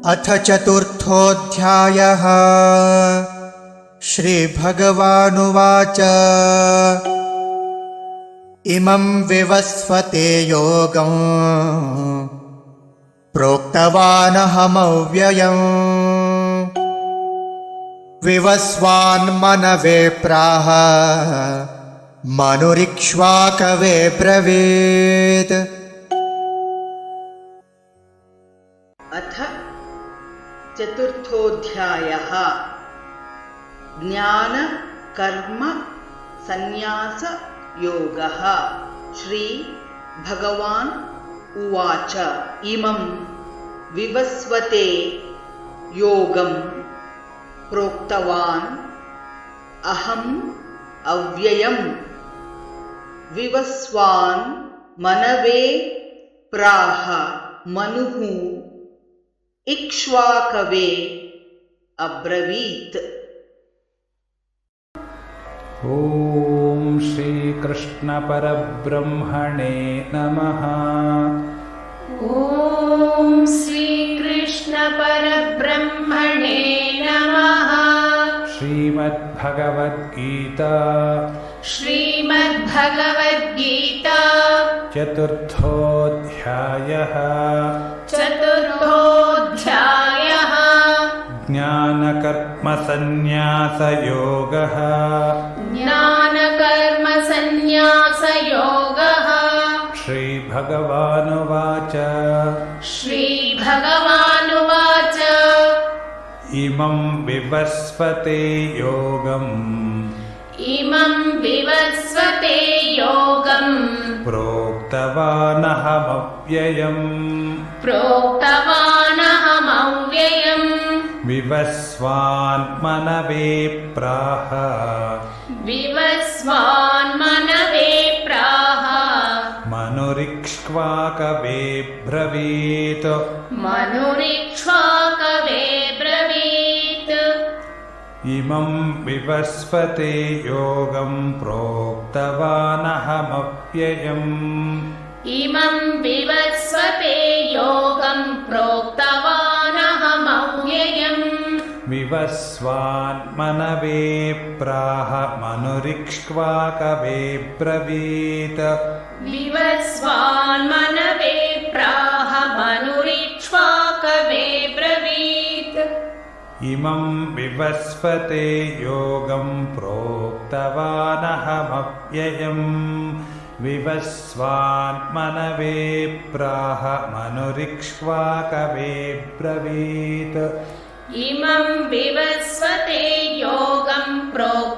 अथ चतुर्थोऽध्यायः। श्रीभगवानुवाच इमं विवस्वते योगं प्रोक्तवानहमव्ययम् विवस्वान्मनवे प्राह मनुरिक्ष्वाकवे ब्रवीत्। अथ चतुर्थोऽध्यायः। ज्ञान कर्म संन्यास योगः। श्री भगवान् उवाच इमं विवस्वते योगं प्रोक्तवान् अहम् अव्ययम् विवस्वान् मनवे प्राह मनुः इक्ष्वाकवे अब्रवीत्। ॐ श्रीकृष्ण परब्रह्मणे नमः। ॐ श्रीकृष्ण परब्रह्मणे नमः। श्रीमद्भगवद्गीता श्रीमद्भगवद्गीता चतुर्थोऽध्यायः। चतुर्थोऽध्यायः। ज्ञानकर्मसन्न्यासयोगः। ज्ञानकर्मसन्न्यासयोगः। श्रीभगवानुवाच श्रीभगवानुवाच इमं विवस्वते योगम् इमं विवस्वते योगं प्रोक्तवानहमव्ययम् विवस्वान्मनवे प्राह मनुरिक्ष्वाकवे ब्रवीत्। इमं विवस्वते योगं प्रोक्तवानहमव्ययम् इमं विवस्वते योगं प्रोक्तवानहमव्ययम् विवस्वान्मनवे प्राह मनुरिक्ष्वाकवे ब्रवीत्। विवस्वान्मनवे प्राह मनुरिक्ष्वाकवे ब्रवीत्। इमं विवस्वते योगं प्रोक्तवानहमव्ययम् विवस्वान्मनवे प्राह मनुरिक्ष्वाकवे ब्रवीत्। इमं विवस्वते योगं प्रोक्तवानहमव्ययम्